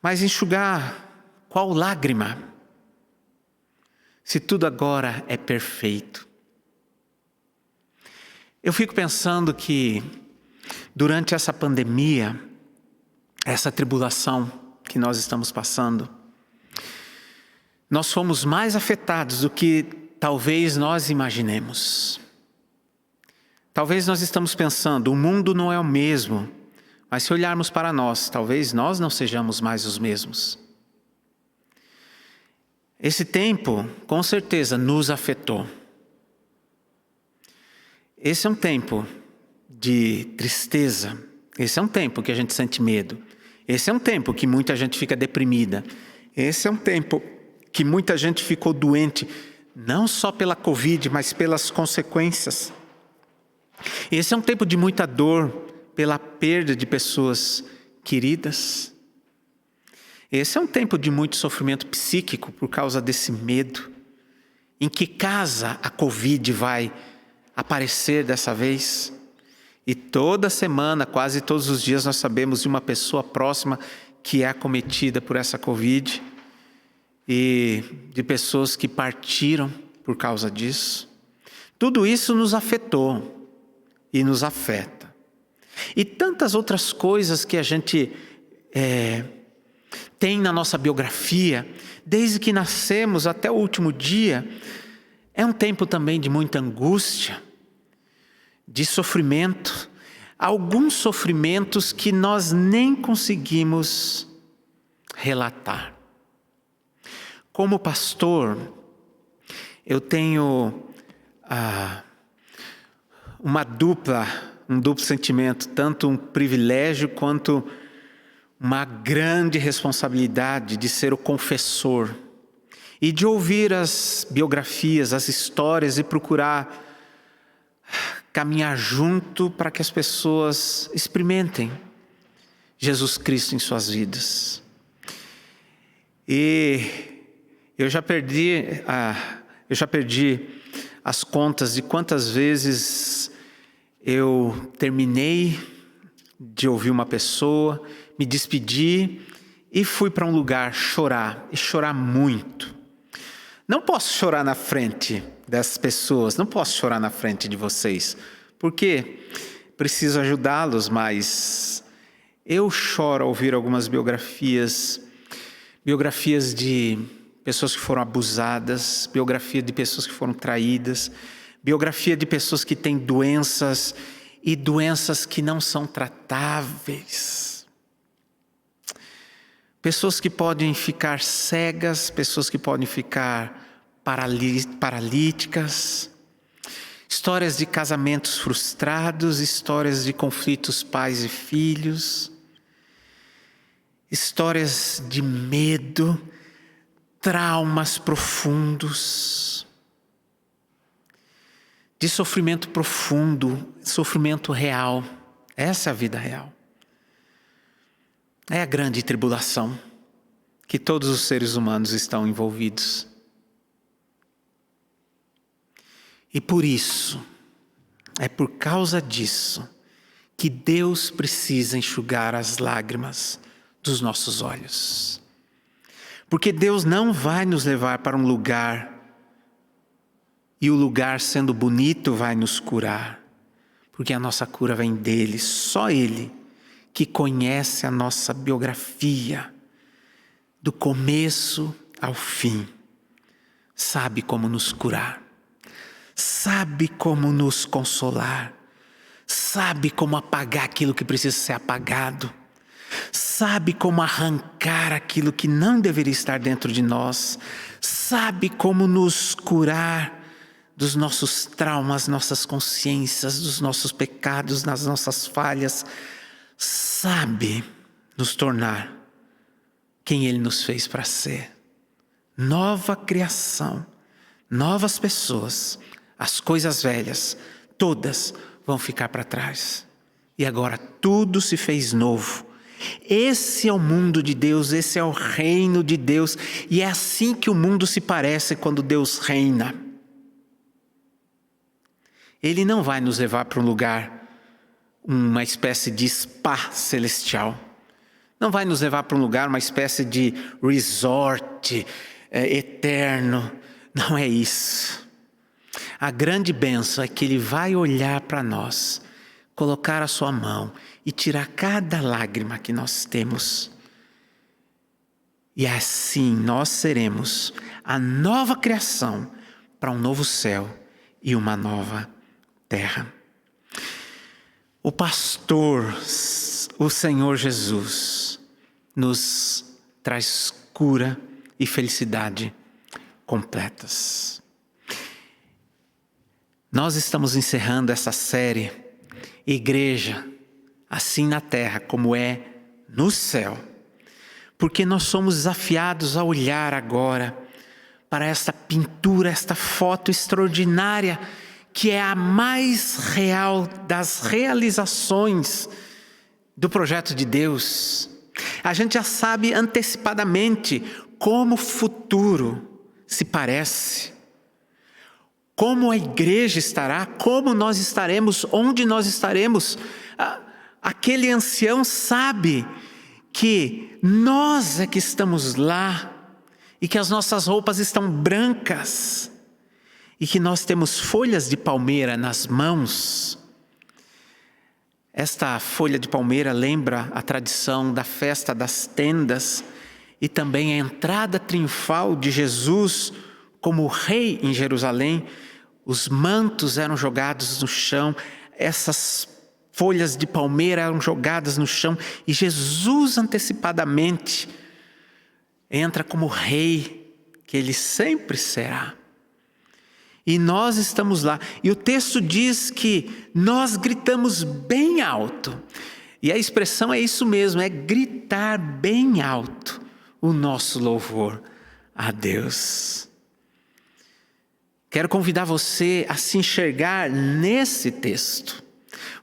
mas enxugar qual lágrima, se tudo agora é perfeito? Eu fico pensando que durante essa pandemia, essa tribulação que nós estamos passando, nós fomos mais afetados do que talvez nós imaginemos. Talvez nós estamos pensando, o mundo não é o mesmo, mas se olharmos para nós, talvez nós não sejamos mais os mesmos. Esse tempo, com certeza, nos afetou. Esse é um tempo de tristeza. Esse é um tempo que a gente sente medo. Esse é um tempo que muita gente fica deprimida. Esse é um tempo que muita gente ficou doente, não só pela Covid, mas pelas consequências. Esse é um tempo de muita dor pela perda de pessoas queridas. Esse é um tempo de muito sofrimento psíquico por causa desse medo. Em que casa a Covid vai aparecer dessa vez? E toda semana, quase todos os dias, nós sabemos de uma pessoa próxima que é acometida por essa Covid e de pessoas que partiram por causa disso. Tudo isso nos afetou e nos afeta. E tantas outras coisas que a gente tem na nossa biografia, desde que nascemos até o último dia, é um tempo também de muita angústia, de sofrimento, alguns sofrimentos que nós nem conseguimos relatar. Como pastor, eu tenho um duplo sentimento, tanto um privilégio quanto uma grande responsabilidade de ser o confessor e de ouvir as biografias, as histórias e procurar caminhar junto para que as pessoas experimentem Jesus Cristo em suas vidas. E eu já perdi as contas de quantas vezes eu terminei de ouvir uma pessoa, me despedi e fui para um lugar chorar, e chorar muito. Não posso chorar na frente dessas pessoas, não posso chorar na frente de vocês, porque preciso ajudá-los, mas eu choro ao ouvir algumas biografias de pessoas que foram abusadas, biografia de pessoas que foram traídas, biografia de pessoas que têm doenças e doenças que não são tratáveis. Pessoas que podem ficar cegas, pessoas que podem ficar paralíticas, histórias de casamentos frustrados, histórias de conflitos pais e filhos, histórias de medo, traumas profundos, de sofrimento profundo, sofrimento real. Essa é a vida real. É a grande tribulação que todos os seres humanos estão envolvidos. E por isso, é por causa disso, que Deus precisa enxugar as lágrimas dos nossos olhos. Porque Deus não vai nos levar para um lugar, e o lugar sendo bonito vai nos curar. Porque a nossa cura vem dele, só Ele, que conhece a nossa biografia, do começo ao fim, sabe como nos curar, sabe como nos consolar, sabe como apagar aquilo que precisa ser apagado, sabe como arrancar aquilo que não deveria estar dentro de nós, sabe como nos curar dos nossos traumas, nossas consciências, dos nossos pecados, das nossas falhas, sabe nos tornar quem Ele nos fez para ser. Nova criação, novas pessoas, as coisas velhas, todas vão ficar para trás. E agora tudo se fez novo. Esse é o mundo de Deus, esse é o reino de Deus, e é assim que o mundo se parece quando Deus reina. Ele não vai nos levar para um lugar, uma espécie de spa celestial. Não vai nos levar para um lugar, uma espécie de resort eterno. Não é isso. A grande bênção é que Ele vai olhar para nós, colocar a sua mão e tirar cada lágrima que nós temos. E assim nós seremos a nova criação para um novo céu e uma nova terra. O pastor, o Senhor Jesus, nos traz cura e felicidade completas. Nós estamos encerrando essa série, Igreja, assim na terra como é no céu, porque nós somos desafiados a olhar agora para esta pintura, esta foto extraordinária, que é a mais real das realizações do projeto de Deus. A gente já sabe antecipadamente como o futuro se parece, como a igreja estará, como nós estaremos, onde nós estaremos. Aquele ancião sabe que nós é que estamos lá e que as nossas roupas estão brancas e que nós temos folhas de palmeira nas mãos. Esta folha de palmeira lembra a tradição da festa das tendas e também a entrada triunfal de Jesus como rei em Jerusalém. Os mantos eram jogados no chão, essas folhas de palmeira eram jogadas no chão e Jesus antecipadamente entra como rei, que ele sempre será. E nós estamos lá. E o texto diz que nós gritamos bem alto. E a expressão é isso mesmo, é gritar bem alto o nosso louvor a Deus. Quero convidar você a se enxergar nesse texto.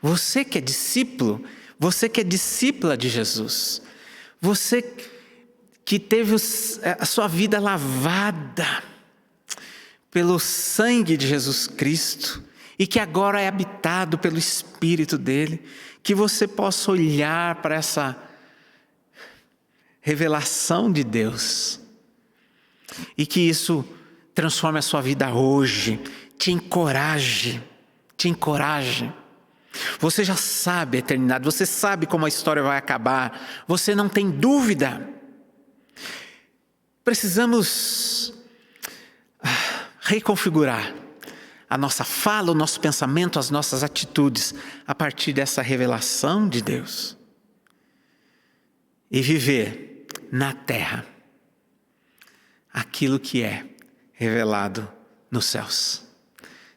Você que é discípulo, você que é discípula de Jesus, você que teve a sua vida lavada pelo sangue de Jesus Cristo e que agora é habitado pelo Espírito dele, que você possa olhar para essa revelação de Deus e que isso transforme a sua vida hoje, te encoraje. Você já sabe a eternidade, você sabe como a história vai acabar, você não tem dúvida. Precisamos reconfigurar a nossa fala, o nosso pensamento, as nossas atitudes a partir dessa revelação de Deus e viver na terra aquilo que é revelado nos céus.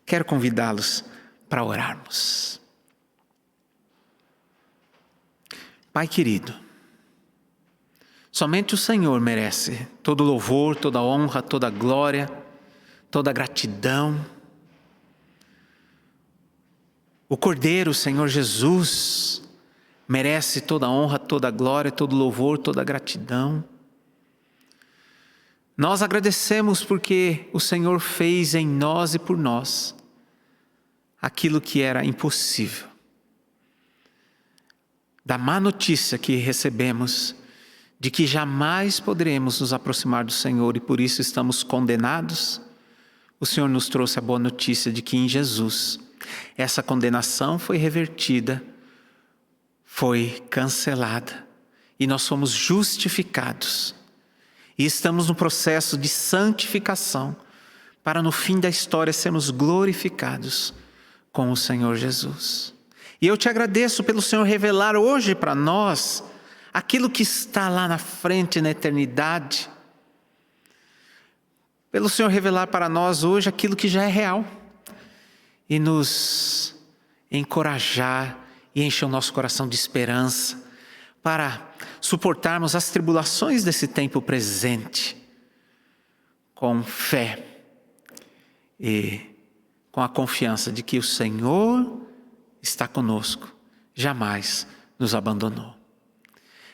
Quero convidá-los para orarmos. Pai querido, somente o Senhor merece todo louvor, toda honra, toda glória, toda gratidão. O Cordeiro, o Senhor Jesus, merece toda honra, toda glória, todo louvor, toda gratidão. Nós agradecemos porque o Senhor fez em nós e por nós aquilo que era impossível. Da má notícia que recebemos de que jamais poderemos nos aproximar do Senhor e por isso estamos condenados, o Senhor nos trouxe a boa notícia de que em Jesus essa condenação foi revertida, foi cancelada e nós fomos justificados. E estamos no processo de santificação para no fim da história sermos glorificados com o Senhor Jesus. E eu te agradeço pelo Senhor revelar hoje para nós aquilo que está lá na frente na eternidade. Pelo Senhor revelar para nós hoje aquilo que já é real. E nos encorajar e encher o nosso coração de esperança para suportarmos as tribulações desse tempo presente com fé e com a confiança de que o Senhor está conosco, jamais nos abandonou.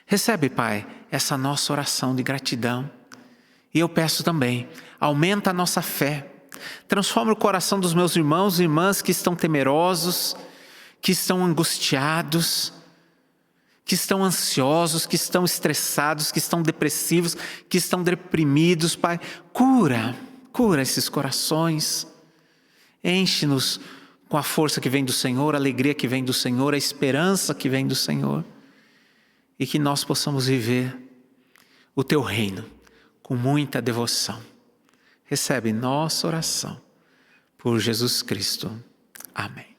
Recebe, Pai, essa nossa oração de gratidão e eu peço também, aumenta a nossa fé, transforma o coração dos meus irmãos e irmãs que estão temerosos, que estão angustiados, que estão ansiosos, que estão estressados, que estão depressivos, que estão deprimidos, Pai. Cura esses corações. Enche-nos com a força que vem do Senhor, a alegria que vem do Senhor, a esperança que vem do Senhor. E que nós possamos viver o Teu reino com muita devoção. Recebe nossa oração por Jesus Cristo. Amém.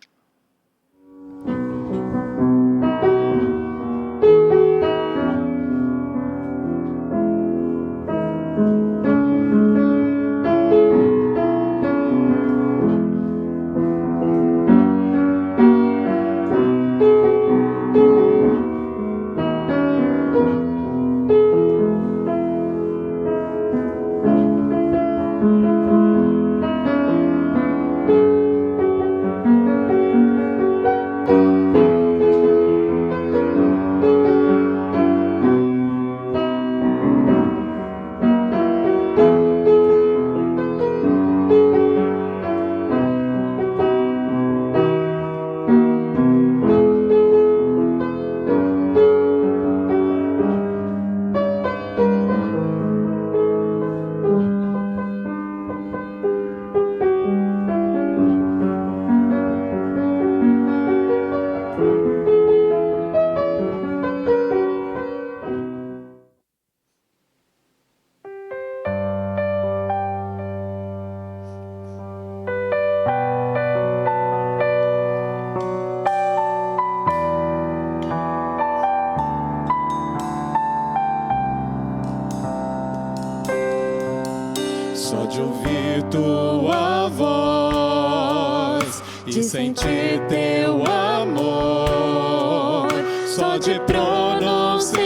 só de ouvir tua voz, de sentir teu amor, só de pronunciar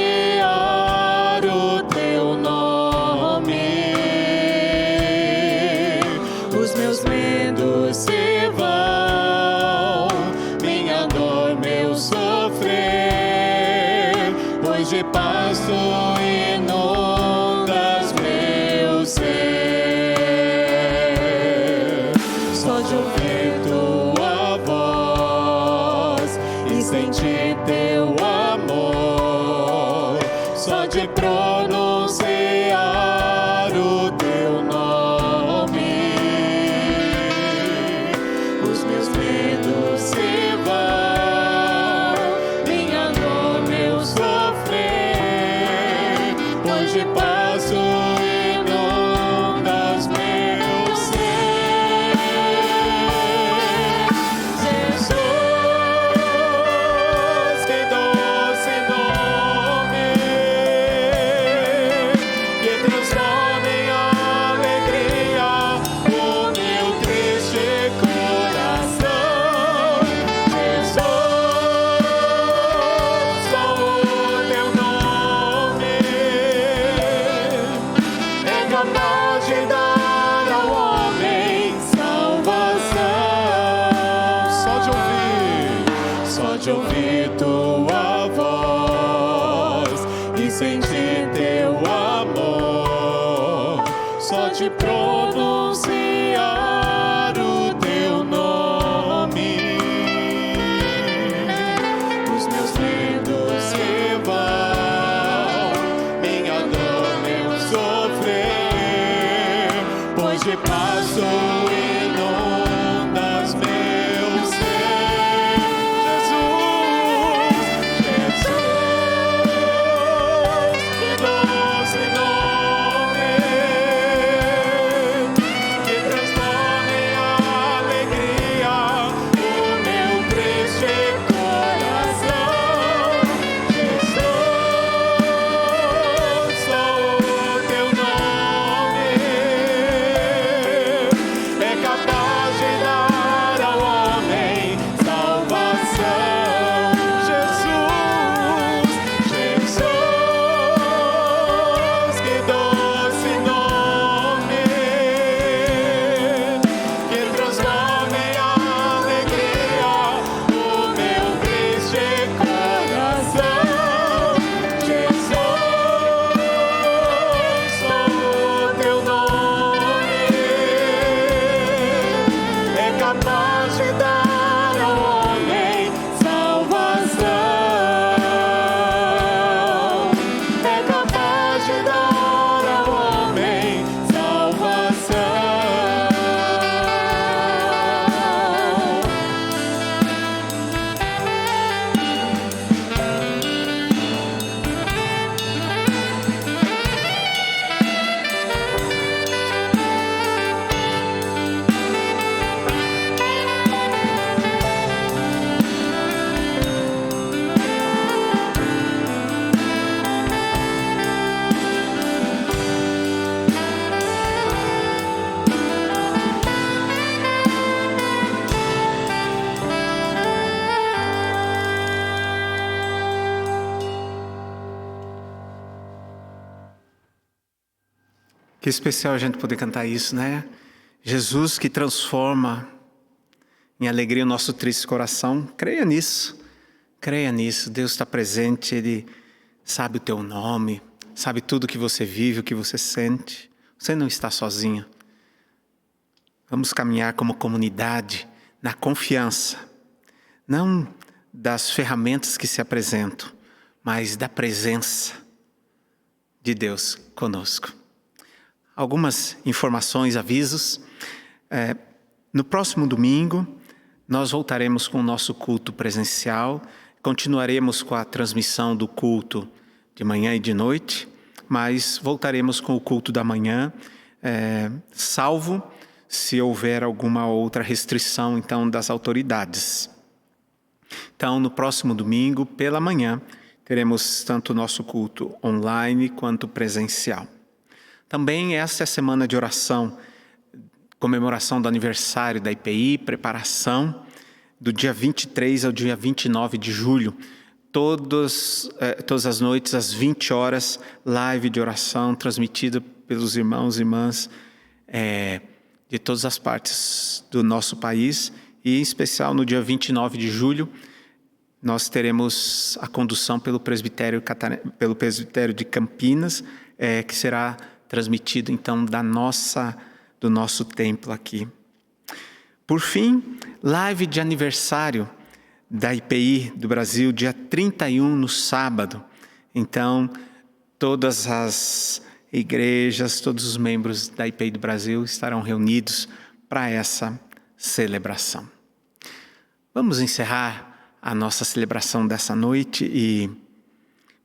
o teu nome, os meus medos se vão, minha dor, meu sofrer, pois de paz tu inundas meu ser. Só de ouvir tua voz e sentir teu amor, só de pronunciar o teu nome, os meus medos se vão, minha dor, meu sofrer, pois de paz tu inundas meu ser. Jesus, que doce nome, que transforma em alegria o meu triste coração. Jesus, só o teu nome é capaz de dar ao homem salvação. Só de ouvir tua voz e sentir teu amor, só de pronunciar o teu nome, os meus medos se vão, minha dor, meu sofrer, pois de paz tu inundas meu ser. Jesus, que doce nome, que transforma em alegria o meu triste coração. Jesus, só o teu nome é capaz de dar ao homem salvação. Jesus, que doce nome, que transforma em alegria o meu triste coração. Jesus, só o teu nome é capaz de dar ao homem salvação. É capaz de dar ao homem salvação. Que especial a gente poder cantar isso, né? Jesus que transforma em alegria o nosso triste coração. Creia nisso. Creia nisso. Deus está presente. Ele sabe o teu nome. Sabe tudo que você vive, o que você sente. Você não está sozinho. Vamos caminhar como comunidade na confiança. Não das ferramentas que se apresentam, mas da presença de Deus conosco. Algumas informações, avisos. No próximo domingo, nós voltaremos com o nosso culto presencial. Continuaremos com a transmissão do culto de manhã e de noite, mas voltaremos com o culto da manhã, salvo se houver alguma outra restrição, então, das autoridades. Então, no próximo domingo, pela manhã, teremos tanto o nosso culto online quanto presencial. Também essa é a semana de oração, comemoração do aniversário da IPI, preparação do dia 23 ao dia 29 de julho. Todas as noites, às 20 horas, live de oração transmitida pelos irmãos e irmãs de todas as partes do nosso país. E em especial no dia 29 de julho, nós teremos a condução pelo presbitério de Campinas, que será transmitido então do nosso templo aqui. Por fim, live de aniversário da IPI do Brasil, dia 31, no sábado. Então, todas as igrejas, todos os membros da IPI do Brasil estarão reunidos para essa celebração. Vamos encerrar a nossa celebração dessa noite e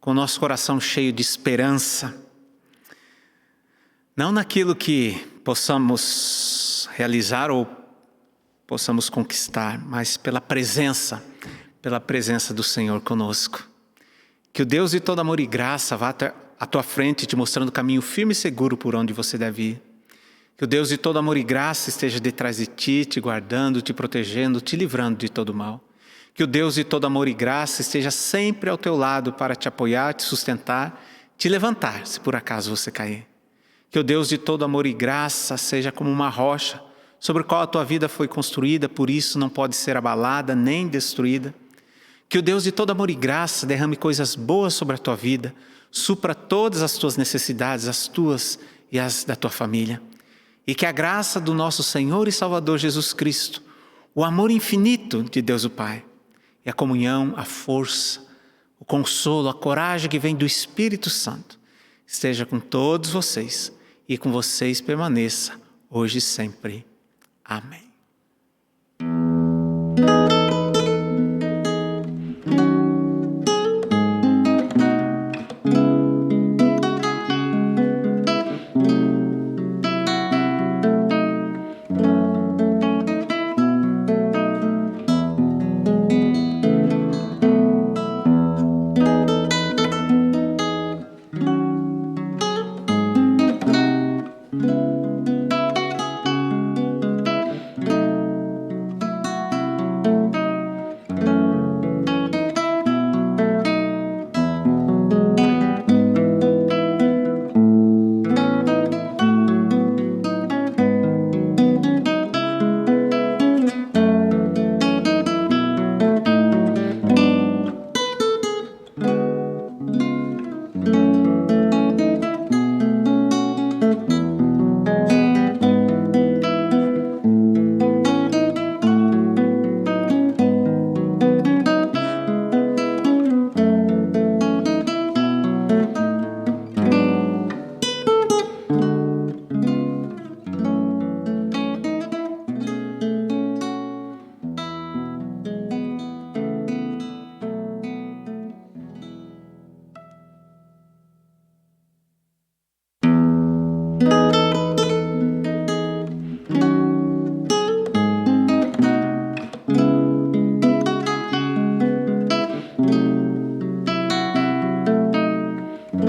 com o nosso coração cheio de esperança, não naquilo que possamos realizar ou possamos conquistar, mas pela presença do Senhor conosco. Que o Deus de todo amor e graça vá à tua frente, te mostrando o caminho firme e seguro por onde você deve ir. Que o Deus de todo amor e graça esteja detrás de ti, te guardando, te protegendo, te livrando de todo mal. Que o Deus de todo amor e graça esteja sempre ao teu lado para te apoiar, te sustentar, te levantar, se por acaso você cair. Que o Deus de todo amor e graça seja como uma rocha, sobre a qual a tua vida foi construída, por isso não pode ser abalada nem destruída. Que o Deus de todo amor e graça derrame coisas boas sobre a tua vida, supra todas as tuas necessidades, as tuas e as da tua família. E que a graça do nosso Senhor e Salvador Jesus Cristo, o amor infinito de Deus o Pai, e a comunhão, a força, o consolo, a coragem que vem do Espírito Santo, esteja com todos vocês e com vocês permaneça, hoje e sempre. Amém.